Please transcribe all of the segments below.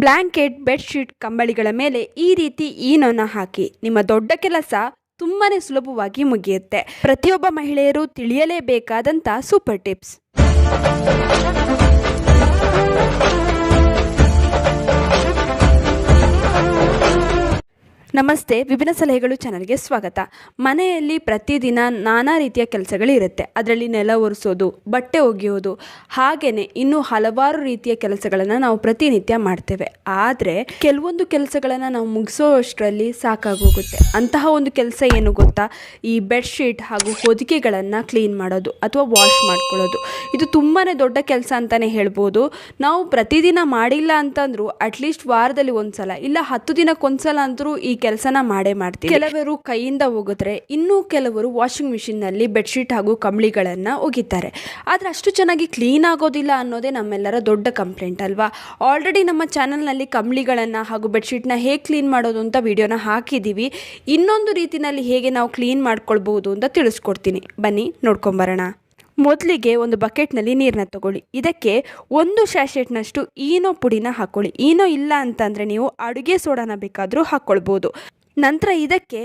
Blanket, bedsheet, ಕಂಬಳಿಗಳ ಮೇಲೆ ಈ ರೀತಿ ಈನೋನ ಹಾಕಿ ನಿಮ್ಮ ದೊಡ್ಡ ಕೆಲಸ ತುಂಬಾನೇ ಸುಲಭವಾಗಿ ಮುಗಿಯುತ್ತೆ. ಪ್ರತಿಯೊಬ್ಬ ಮಹಿಳೆಯರು ತಿಳಿಯಲೇಬೇಕಾದಂಥ ಸೂಪರ್ ಟಿಪ್ಸ್. ನಮಸ್ತೆ, ವಿಭಿನ್ನ ಸಲಹೆಗಳು ಚಾನಲ್ಗೆ ಸ್ವಾಗತ. ಮನೆಯಲ್ಲಿ ಪ್ರತಿದಿನ ನಾನಾ ರೀತಿಯ ಕೆಲಸಗಳಿರುತ್ತೆ. ಅದರಲ್ಲಿ ನೆಲ ಒರೆಸೋದು, ಬಟ್ಟೆ ಒಗೆಯೋದು, ಹಾಗೆಯೇ ಇನ್ನೂ ಹಲವಾರು ರೀತಿಯ ಕೆಲಸಗಳನ್ನು ನಾವು ಪ್ರತಿನಿತ್ಯ ಮಾಡ್ತೇವೆ. ಆದರೆ ಕೆಲವೊಂದು ಕೆಲಸಗಳನ್ನು ನಾವು ಮುಗಿಸೋ ಅಷ್ಟರಲ್ಲಿ ಸಾಕಾಗೋಗುತ್ತೆ. ಅಂತಹ ಒಂದು ಕೆಲಸ ಏನು ಗೊತ್ತಾ? ಈ ಬೆಡ್ಶೀಟ್ ಹಾಗೂ ಹೊದಿಕೆಗಳನ್ನು ಕ್ಲೀನ್ ಮಾಡೋದು ಅಥವಾ ವಾಶ್ ಮಾಡ್ಕೊಳ್ಳೋದು. ಇದು ತುಂಬಾ ದೊಡ್ಡ ಕೆಲಸ ಅಂತಲೇ ಹೇಳ್ಬೋದು. ನಾವು ಪ್ರತಿದಿನ ಮಾಡಿಲ್ಲ ಅಂತಂದ್ರೂ ಅಟ್ಲೀಸ್ಟ್ ವಾರದಲ್ಲಿ ಒಂದ್ಸಲ ಇಲ್ಲ 10 ದಿನಕ್ಕೊಂದ್ಸಲ ಅಂತರೂ ಈ ಕೆಲಸನ ಮಾಡೇ ಮಾಡ್ತೀವಿ. ಕೆಲವರು ಕೈಯಿಂದ ಒಗೆದ್ರೆ, ಇನ್ನೂ ಕೆಲವರು ವಾಷಿಂಗ್ ಮಿಷಿನ್ ನಲ್ಲಿ ಬೆಡ್ಶೀಟ್ ಹಾಗೂ ಕಂಬಳಿಗಳನ್ನ ಒಗಿತಾರೆ. ಆದ್ರೆ ಅಷ್ಟು ಚೆನ್ನಾಗಿ ಕ್ಲೀನ್ ಆಗೋದಿಲ್ಲ ಅನ್ನೋದೇ ನಮ್ಮೆಲ್ಲರ ದೊಡ್ಡ ಕಂಪ್ಲೇಂಟ್ ಅಲ್ವಾ? ಆಲ್ರೆಡಿ ನಮ್ಮ ಚಾನೆಲ್ ನಲ್ಲಿ ಕಂಬಳಿಗಳನ್ನ ಹಾಗೂ ಬೆಡ್ಶೀಟ್ ನ ಹೇಗೆ ಕ್ಲೀನ್ ಮಾಡೋದು ಅಂತ ವಿಡಿಯೋನ ಹಾಕಿದೀವಿ. ಇನ್ನೊಂದು ರೀತಿನಲ್ಲಿ ಹೇಗೆ ನಾವು ಕ್ಲೀನ್ ಮಾಡ್ಕೊಳ್ಬಹುದು ಅಂತ ತಿಳಿಸ್ಕೊಡ್ತೀನಿ, ಬನ್ನಿ ನೋಡ್ಕೊಂಬರೋಣ. ಮೊದಲಿಗೆ ಒಂದು ಬಕೆಟ್ನಲ್ಲಿ ನೀರನ್ನ ತಗೊಳ್ಳಿ. ಇದಕ್ಕೆ 1 ಸ್ಯಾಶೆಟ್ನಷ್ಟು ಈನೋ ಪುಡಿನ ಹಾಕ್ಕೊಳ್ಳಿ. ಈನೋ ಇಲ್ಲ ಅಂತಂದರೆ ನೀವು ಅಡುಗೆ ಸೋಡಾನ ಬೇಕಾದರೂ ಹಾಕ್ಕೊಳ್ಬೋದು. ನಂತರ ಇದಕ್ಕೆ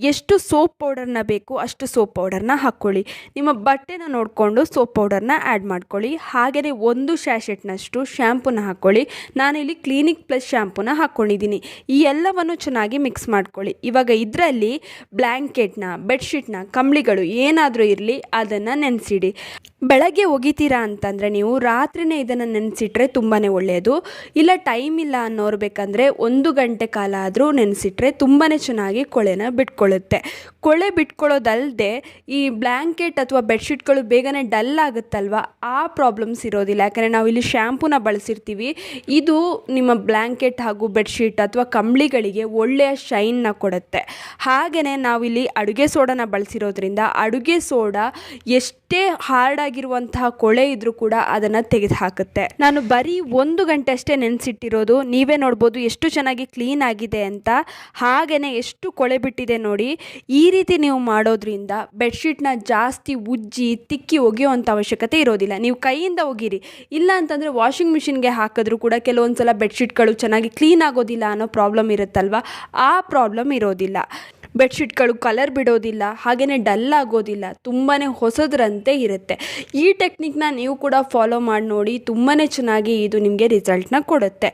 ಎಷ್ಟು ಸೋಪ್ ಪೌಡರ್ನ ಬೇಕು ಅಷ್ಟು ಸೋಪ್ ಪೌಡರ್ನ ಹಾಕ್ಕೊಳ್ಳಿ. ನಿಮ್ಮ ಬಟ್ಟೆನ ನೋಡಿಕೊಂಡು ಸೋಪ್ ಪೌಡರ್ನ ಆ್ಯಡ್ ಮಾಡ್ಕೊಳ್ಳಿ. ಹಾಗೆಯೇ 1 ಸ್ಯಾಶೆಟ್ನಷ್ಟು ಶ್ಯಾಂಪೂನ ಹಾಕ್ಕೊಳ್ಳಿ. ನಾನಿಲ್ಲಿ ಕ್ಲಿನಿಕ್ ಪ್ಲಸ್ ಶ್ಯಾಂಪೂನ ಹಾಕ್ಕೊಂಡಿದ್ದೀನಿ. ಈ ಎಲ್ಲವನ್ನು ಚೆನ್ನಾಗಿ ಮಿಕ್ಸ್ ಮಾಡ್ಕೊಳ್ಳಿ. ಇವಾಗ ಇದರಲ್ಲಿ ಬ್ಲ್ಯಾಂಕೆಟ್ನ, ಬೆಡ್ಶೀಟ್ನ, ಕಂಬಳಿಗಳು ಏನಾದರೂ ಇರಲಿ ಅದನ್ನು ನೆನೆಸಿಡಿ. ಬೆಳಗ್ಗೆ ಒಗಿತೀರಾ ಅಂತಂದರೆ ನೀವು ರಾತ್ರಿನೇ ಇದನ್ನು ನೆನೆಸಿಟ್ರೆ ತುಂಬಾ ಒಳ್ಳೆಯದು. ಇಲ್ಲ ಟೈಮ್ ಇಲ್ಲ ಅನ್ನೋರು ಬೇಕಂದರೆ 1 ಗಂಟೆ ಕಾಲ ಆದರೂ ನೆನೆಸಿಟ್ರೆ ತುಂಬಾ ಚೆನ್ನಾಗಿ ಕೊಳೆನ ಬಿಟ್ಕೊಳ್ಳುತ್ತೆ. ಕೊಳೆ ಬಿಟ್ಕೊಳ್ಳೋದಲ್ಲದೆ ಈ ಬ್ಲ್ಯಾಂಕೆಟ್ ಅಥವಾ ಬೆಡ್ಶೀಟ್ಗಳು ಬೇಗನೆ ಡಲ್ ಆಗುತ್ತಲ್ವ, ಆ ಪ್ರಾಬ್ಲಮ್ಸ್ ಇರೋದಿಲ್ಲ. ಯಾಕಂದರೆ ನಾವು ಇಲ್ಲಿ ಶ್ಯಾಂಪೂನ ಬಳಸಿರ್ತೀವಿ. ಇದು ನಿಮ್ಮ ಬ್ಲ್ಯಾಂಕೆಟ್ ಹಾಗೂ ಬೆಡ್ಶೀಟ್ ಅಥವಾ ಕಂಬಳಿಗಳಿಗೆ ಒಳ್ಳೆಯ ಶೈನ್ನ ಕೊಡುತ್ತೆ. ಹಾಗೆಯೇ ನಾವಿಲ್ಲಿ ಅಡುಗೆ ಸೋಡಾನ ಬಳಸಿರೋದ್ರಿಂದ ಅಡುಗೆ ಸೋಡಾ ಎಷ್ಟೇ ಹಾರ್ಡ್ ಆಗಿರುವಂತಹ ಕೊಳೆ ಇದ್ರೂ ಕೂಡ ಅದನ್ನು ತೆಗೆದು ಹಾಕುತ್ತೆ. ನಾನು ಬರೀ 1 ಗಂಟೆ ಅಷ್ಟೇ ನೆನೆಸಿಟ್ಟಿರೋದು. ನೀವೇ ನೋಡ್ಬೋದು ಎಷ್ಟು ಚೆನ್ನಾಗಿ ಕ್ಲೀನ್ ಆಗಿದೆ ಅಂತ. ಹಾಗೆಯೇ ಎಷ್ಟು ಕೊಳೆ ಬಿಟ್ಟಿದೆ ನೋಡಿ. ಈ ರೀತಿ ನೀವು ಮಾಡೋದ್ರಿಂದ ಬೆಡ್ಶೀಟ್ನ ಜಾಸ್ತಿ ಉಜ್ಜಿ ತಿಕ್ಕಿ ಒಗೆಯುವಂಥ ಅವಶ್ಯಕತೆ ಇರೋದಿಲ್ಲ. ನೀವು ಕೈಯಿಂದ ಒಗಿರಿ. ಇಲ್ಲ ಅಂತಂದರೆ ವಾಷಿಂಗ್ ಮಿಷಿನ್ಗೆ ಹಾಕಿದ್ರೂ ಕೂಡ ಕೆಲವೊಂದು ಸಲ ಬೆಡ್ಶೀಟ್ಗಳು ಚೆನ್ನಾಗಿ ಕ್ಲೀನ್ ಆಗೋದಿಲ್ಲ ಅನ್ನೋ ಪ್ರಾಬ್ಲಮ್ ಇರುತ್ತಲ್ವ, ಆ ಪ್ರಾಬ್ಲಮ್ ಇರೋದಿಲ್ಲ. ಬೆಡ್ಶೀಟ್ಗಳು ಕಲರ್ ಬಿಡೋದಿಲ್ಲ, ಹಾಗೆಯೇ ಡಲ್ ಆಗೋದಿಲ್ಲ, ತುಂಬಾ ಹೊಸದ್ರಂತೆ ಇರುತ್ತೆ. ಈ ಟೆಕ್ನಿಕ್ನ ನೀವು ಕೂಡ ಫಾಲೋ ಮಾಡಿ ನೋಡಿ. ತುಂಬಾ ಚೆನ್ನಾಗಿ ಇದು ನಿಮಗೆ ರಿಸಲ್ಟ್ನ ಕೊಡುತ್ತೆ.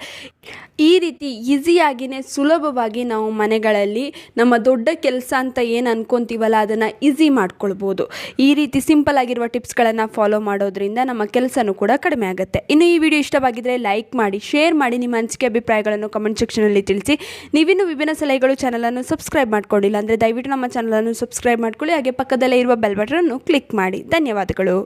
ಈ ರೀತಿ ಈಸಿಯಾಗಿಯೇ ಸುಲಭವಾಗಿ ನಾವು ಮನೆಗಳಲ್ಲಿ ನಮ್ಮ ದೊಡ್ಡ ಕೆಲಸ ಅಂತ ಏನು ಅನ್ಕೊತೀವಲ್ಲ ಅದನ್ನು ಈಸಿ ಮಾಡ್ಕೊಳ್ಬೋದು. ಈ ರೀತಿ ಸಿಂಪಲ್ ಆಗಿರುವ ಟಿಪ್ಸ್ಗಳನ್ನು ಫಾಲೋ ಮಾಡೋದ್ರಿಂದ ನಮ್ಮ ಕೆಲಸನೂ ಕೂಡ ಕಡಿಮೆ ಆಗುತ್ತೆ. ಇನ್ನು ಈ ವಿಡಿಯೋ ಇಷ್ಟವಾಗಿದ್ದರೆ ಲೈಕ್ ಮಾಡಿ, ಶೇರ್ ಮಾಡಿ, ನಿಮ್ಮ ಅನಿಸಿಕೆ ಅಭಿಪ್ರಾಯಗಳನ್ನು ಕಮೆಂಟ್ ಸೆಕ್ಷನಲ್ಲಿ ತಿಳಿಸಿ. ನೀವಿನ್ನು ವಿಭಿನ್ನ ಸಲಹೆಗಳು ಚಾನಲನ್ನು ಸಬ್ಸ್ಕ್ರೈಬ್ ಮಾಡ್ಕೊಂಡಿಲ್ಲ ಅಂದರೆ ದಯವಿಟ್ಟು ನಮ್ಮ ಚಾನಲನ್ನು ಸಬ್ಸ್ಕ್ರೈಬ್ ಮಾಡ್ಕೊಳ್ಳಿ. ಹಾಗೆ ಪಕ್ಕದಲ್ಲೇ ಇರುವ ಬೆಲ್ ಬಟನ್ ಅನ್ನು ಕ್ಲಿಕ್ ಮಾಡಿ. ಧನ್ಯವಾದಗಳು.